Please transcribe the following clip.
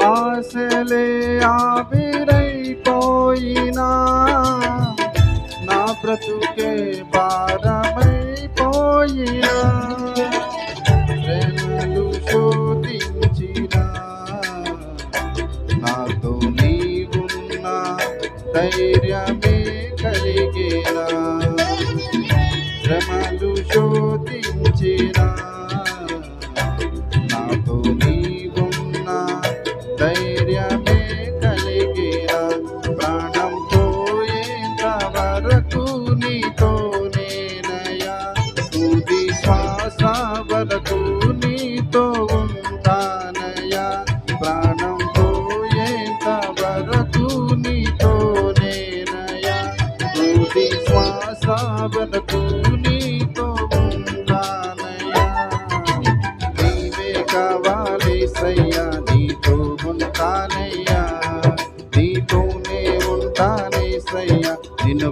ఆశలే ఆవిరైపోయినా నా బ్రతుకే భారమైపోయినా శ్రమలు శోధించినా నాతో నీవున్నా ధైర్యమే కలిగేనా శ్రమలు శోధించినా నాతో నీవున్నా ధైర్యమే కలిగేనా ప్రాణం పోయేంత వరకు నీతో నేనయ్యా తుది శ్వాస వరకు నీతో ఉంటానయ్యా ప్రాణం పోయేంత వరకు నీతో నేనయ్యా తుది శ్వాస వరకు నీతో ఉంటానయ్యా నీవే కావాలేసయ్యా నీతో ఉంటానయ్యా నీతోనే ఉంటానేసయ్యా నిన్ను